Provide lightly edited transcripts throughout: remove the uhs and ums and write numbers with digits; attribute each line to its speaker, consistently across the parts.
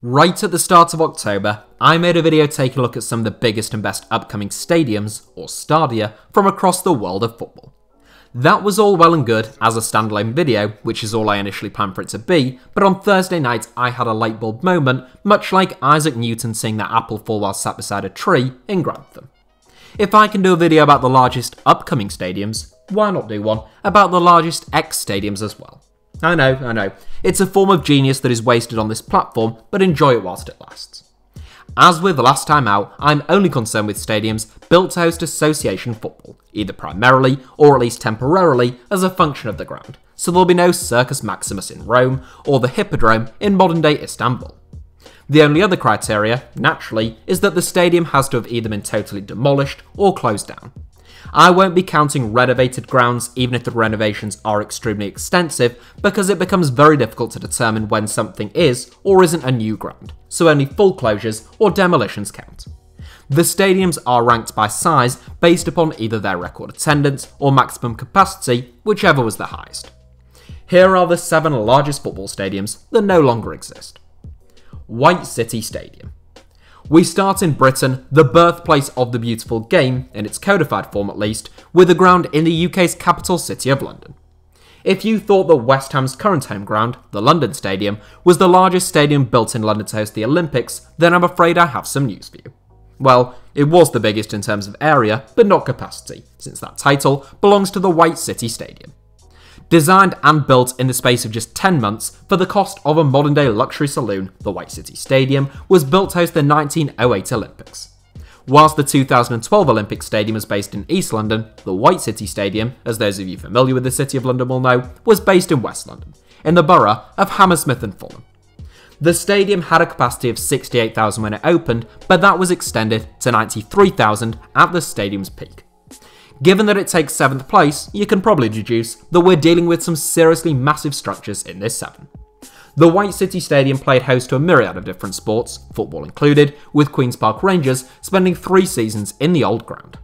Speaker 1: Right at the start of October, I made a video taking a look at some of the biggest and best upcoming stadiums, or stadia, from across the world of football. That was all well and good as a standalone video, which is all I initially planned for it to be, but on Thursday night I had a light bulb moment, much like Isaac Newton seeing that apple fall while sat beside a tree in Grantham. If I can do a video about the largest upcoming stadiums, why not do one about the largest ex-stadiums as well? I know, it's a form of genius that is wasted on this platform, but enjoy it whilst it lasts. As with the last time out, I'm only concerned with stadiums built to host association football, either primarily or at least temporarily as a function of the ground, so there'll be no Circus Maximus in Rome or the Hippodrome in modern-day Istanbul. The only other criteria, naturally, is that the stadium has to have either been totally demolished or closed down. I won't be counting renovated grounds even if the renovations are extremely extensive, because it becomes very difficult to determine when something is or isn't a new ground, so only full closures or demolitions count. The stadiums are ranked by size based upon either their record attendance or maximum capacity, whichever was the highest. Here are the 7 largest football stadiums that no longer exist. White City Stadium. We start in Britain, the birthplace of the beautiful game, in its codified form at least, with a ground in the UK's capital city of London. If you thought that West Ham's current home ground, the London Stadium, was the largest stadium built in London to host the Olympics, then I'm afraid I have some news for you. Well, it was the biggest in terms of area, but not capacity, since that title belongs to the White City Stadium. Designed and built in the space of just 10 months for the cost of a modern-day luxury saloon, the White City Stadium was built to host the 1908 Olympics. Whilst the 2012 Olympic Stadium was based in East London, the White City Stadium, as those of you familiar with the City of London will know, was based in West London, in the borough of Hammersmith and Fulham. The stadium had a capacity of 68,000 when it opened, but that was extended to 93,000 at the stadium's peak. Given that it takes 7th place, you can probably deduce that we're dealing with some seriously massive structures in this 7. The White City Stadium played host to a myriad of different sports, football included, with Queen's Park Rangers spending 3 seasons in the old ground.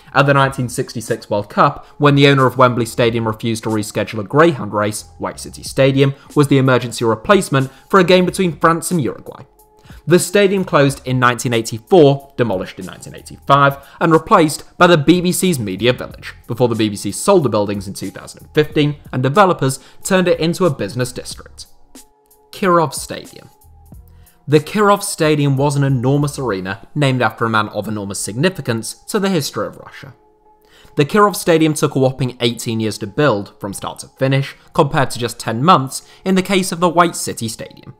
Speaker 1: At the 1966 World Cup, when the owner of Wembley Stadium refused to reschedule a greyhound race, White City Stadium was the emergency replacement for a game between France and Uruguay. The stadium closed in 1984, demolished in 1985, and replaced by the BBC's Media Village, before the BBC sold the buildings in 2015 and developers turned it into a business district. Kirov Stadium. The Kirov Stadium was an enormous arena named after a man of enormous significance to the history of Russia. The Kirov Stadium took a whopping 18 years to build, from start to finish, compared to just 10 months in the case of the White City Stadium.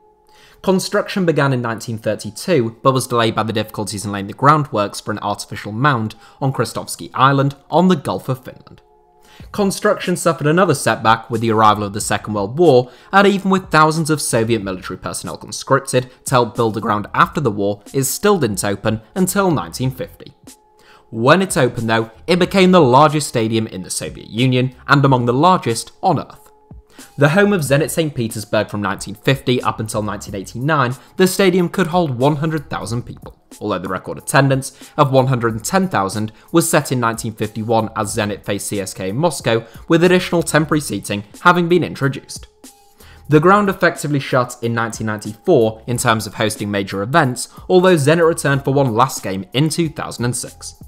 Speaker 1: Construction began in 1932, but was delayed by the difficulties in laying the groundworks for an artificial mound on Krestovsky Island on the Gulf of Finland. Construction suffered another setback with the arrival of the Second World War, and even with thousands of Soviet military personnel conscripted to help build the ground after the war, it still didn't open until 1950. When it opened though, it became the largest stadium in the Soviet Union, and among the largest on Earth. The home of Zenit St. Petersburg from 1950 up until 1989, the stadium could hold 100,000 people, although the record attendance of 110,000 was set in 1951 as Zenit faced CSKA in Moscow, with additional temporary seating having been introduced. The ground effectively shut in 1994 in terms of hosting major events, although Zenit returned for one last game in 2006.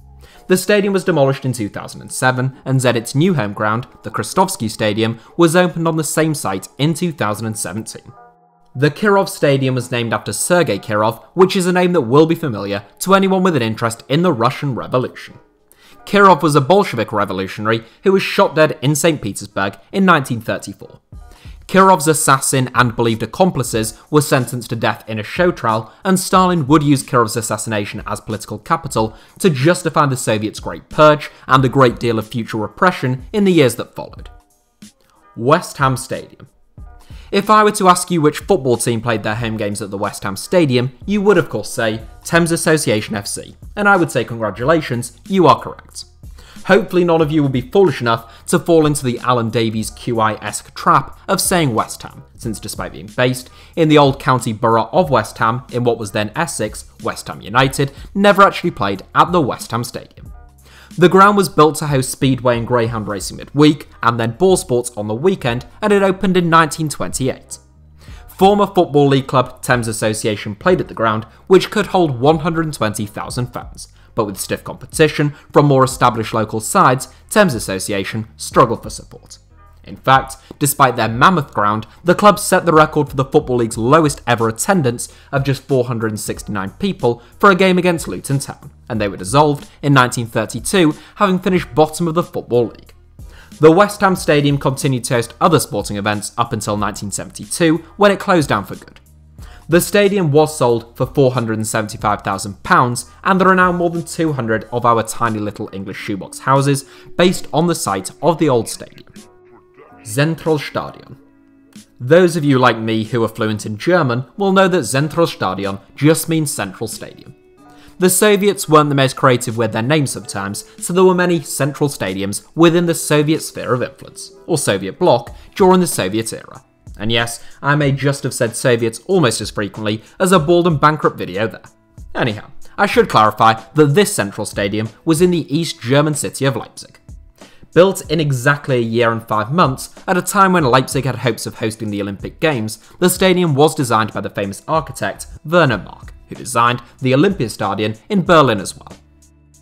Speaker 1: The stadium was demolished in 2007, and Zenit's new home ground, the Krestovsky Stadium, was opened on the same site in 2017. The Kirov Stadium was named after Sergei Kirov, which is a name that will be familiar to anyone with an interest in the Russian Revolution. Kirov was a Bolshevik revolutionary who was shot dead in St. Petersburg in 1934. Kirov's assassin and believed accomplices were sentenced to death in a show trial, and Stalin would use Kirov's assassination as political capital to justify the Soviets' Great Purge and a great deal of future repression in the years that followed. West Ham Stadium. If I were to ask you which football team played their home games at the West Ham Stadium, you would of course say Thames Association FC, and I would say congratulations, you are correct. Hopefully none of you will be foolish enough to fall into the Alan Davies QI-esque trap of saying West Ham, since despite being based in the old county borough of West Ham in what was then Essex, West Ham United never actually played at the West Ham Stadium. The ground was built to host speedway and greyhound racing midweek, and then ball sports on the weekend, and it opened in 1928. Former Football League club Thames Association played at the ground, which could hold 120,000 fans, but with stiff competition from more established local sides, Thames Association struggled for support. In fact, despite their mammoth ground, the club set the record for the Football League's lowest ever attendance of just 469 people for a game against Luton Town, and they were dissolved in 1932, having finished bottom of the Football League. The West Ham Stadium continued to host other sporting events up until 1972, when it closed down for good. The stadium was sold for £475,000, and there are now more than 200 of our tiny little English shoebox houses based on the site of the old stadium. ZENTRALSTADION. Those of you like me who are fluent in German will know that ZENTRALSTADION just means Central Stadium. The Soviets weren't the most creative with their names sometimes, so there were many central stadiums within the Soviet sphere of influence, or Soviet bloc, during the Soviet era. And yes, I may just have said Soviets almost as frequently as a bald and bankrupt video there. Anyhow, I should clarify that this central stadium was in the East German city of Leipzig. Built in exactly a year and 5 months, at a time when Leipzig had hopes of hosting the Olympic Games, the stadium was designed by the famous architect Werner Mark, who designed the Olympiastadion in Berlin as well.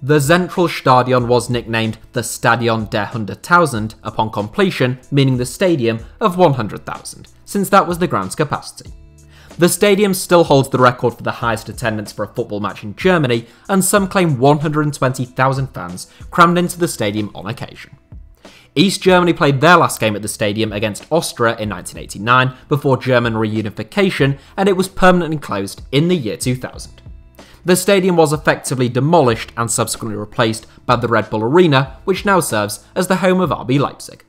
Speaker 1: The Zentralstadion was nicknamed the Stadion der 100.000 upon completion, meaning the stadium of 100,000, since that was the ground's capacity. The stadium still holds the record for the highest attendance for a football match in Germany, and some claim 120,000 fans crammed into the stadium on occasion. East Germany played their last game at the stadium against Austria in 1989 before German reunification, and it was permanently closed in the year 2000. The stadium was effectively demolished and subsequently replaced by the Red Bull Arena, which now serves as the home of RB Leipzig.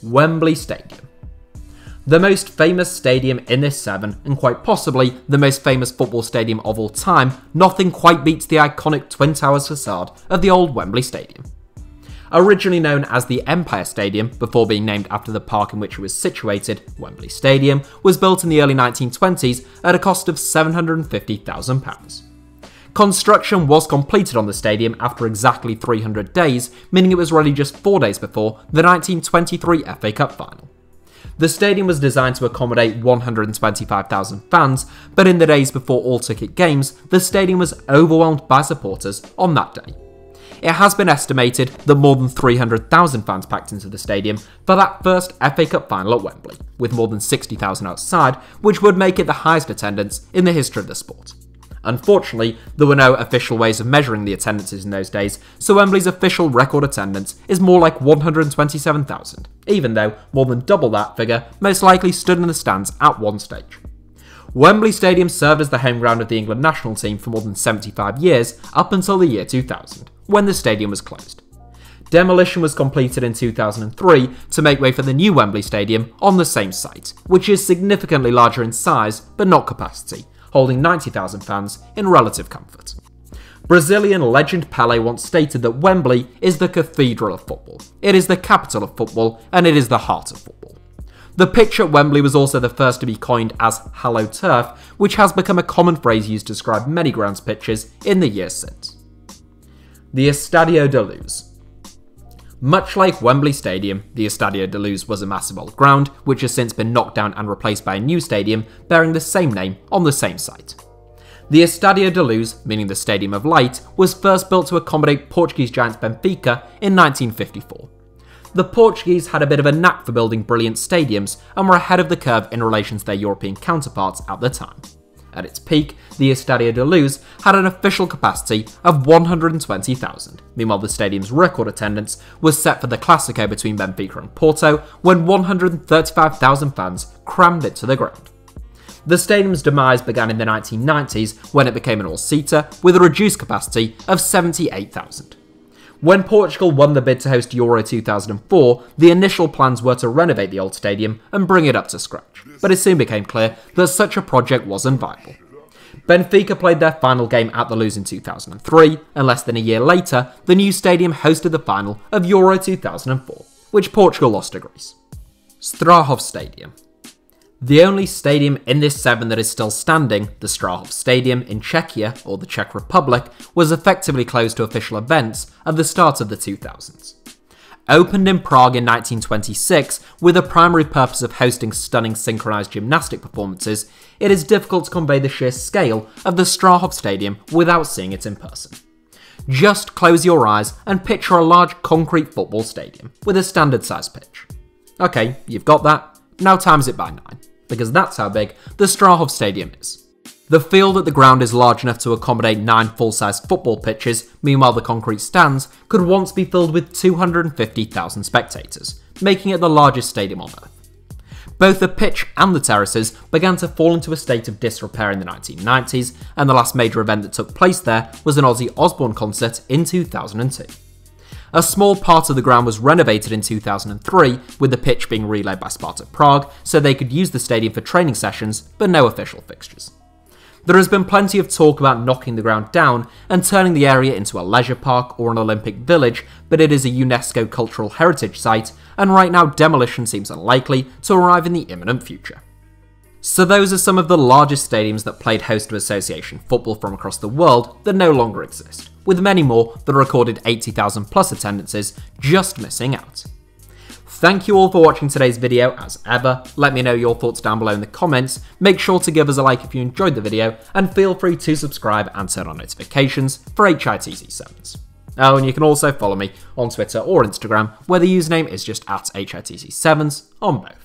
Speaker 1: Wembley Stadium. The most famous stadium in this 7, and quite possibly the most famous football stadium of all time, nothing quite beats the iconic Twin Towers facade of the old Wembley Stadium. Originally known as the Empire Stadium, before being named after the park in which it was situated, Wembley Stadium was built in the early 1920s at a cost of £750,000. Construction was completed on the stadium after exactly 300 days, meaning it was ready just 4 days before the 1923 FA Cup final. The stadium was designed to accommodate 125,000 fans, but in the days before all-ticket games, the stadium was overwhelmed by supporters on that day. It has been estimated that more than 300,000 fans packed into the stadium for that first FA Cup final at Wembley, with more than 60,000 outside, which would make it the highest attendance in the history of the sport. Unfortunately, there were no official ways of measuring the attendances in those days, so Wembley's official record attendance is more like 127,000, even though more than double that figure most likely stood in the stands at one stage. Wembley Stadium served as the home ground of the England national team for more than 75 years, up until the year 2000, when the stadium was closed. Demolition was completed in 2003 to make way for the new Wembley Stadium on the same site, which is significantly larger in size but not capacity, holding 90,000 fans in relative comfort. Brazilian legend Pelé once stated that Wembley is the cathedral of football. It is the capital of football, and it is the heart of football. The pitch at Wembley was also the first to be coined as Hello Turf, which has become a common phrase used to describe many grounds pitches in the years since. The Estadio da Luz. Much like Wembley Stadium, the Estadio da Luz was a massive old ground, which has since been knocked down and replaced by a new stadium bearing the same name on the same site. The Estadio da Luz, meaning the Stadium of Light, was first built to accommodate Portuguese giants Benfica in 1954. The Portuguese had a bit of a knack for building brilliant stadiums and were ahead of the curve in relation to their European counterparts at the time. At its peak, the Estadio da Luz had an official capacity of 120,000. Meanwhile, the stadium's record attendance was set for the Clásico between Benfica and Porto, when 135,000 fans crammed it to the ground. The stadium's demise began in the 1990s when it became an all-seater with a reduced capacity of 78,000. When Portugal won the bid to host Euro 2004, the initial plans were to renovate the old stadium and bring it up to scratch, but it soon became clear that such a project wasn't viable. Benfica played their final game at the Luz in 2003, and less than a year later, the new stadium hosted the final of Euro 2004, which Portugal lost to Greece. Strahov Stadium. The only stadium in this 7 that is still standing, the Strahov Stadium in Czechia, or the Czech Republic, was effectively closed to official events at the start of the 2000s. Opened in Prague in 1926 with the primary purpose of hosting stunning synchronized gymnastic performances, it is difficult to convey the sheer scale of the Strahov Stadium without seeing it in person. Just close your eyes and picture a large concrete football stadium with a standard size pitch. Okay, you've got that, now times it by 9, because that's how big the Strahov Stadium is. The field at the ground is large enough to accommodate 9 full-size football pitches, meanwhile the concrete stands could once be filled with 250,000 spectators, making it the largest stadium on Earth. Both the pitch and the terraces began to fall into a state of disrepair in the 1990s, and the last major event that took place there was an Ozzy Osbourne concert in 2002. A small part of the ground was renovated in 2003, with the pitch being relayed by Sparta Prague so they could use the stadium for training sessions, but no official fixtures. There has been plenty of talk about knocking the ground down and turning the area into a leisure park or an Olympic village, but it is a UNESCO Cultural Heritage Site, and right now demolition seems unlikely to arrive in the imminent future. So those are some of the largest stadiums that played host to association football from across the world that no longer exist, with many more that recorded 80,000 plus attendances just missing out. Thank you all for watching today's video as ever. Let me know your thoughts down below in the comments, make sure to give us a like if you enjoyed the video, and feel free to subscribe and turn on notifications for HITC Sevens. Oh, and you can also follow me on Twitter or Instagram, where the username is just @HITC Sevens on both.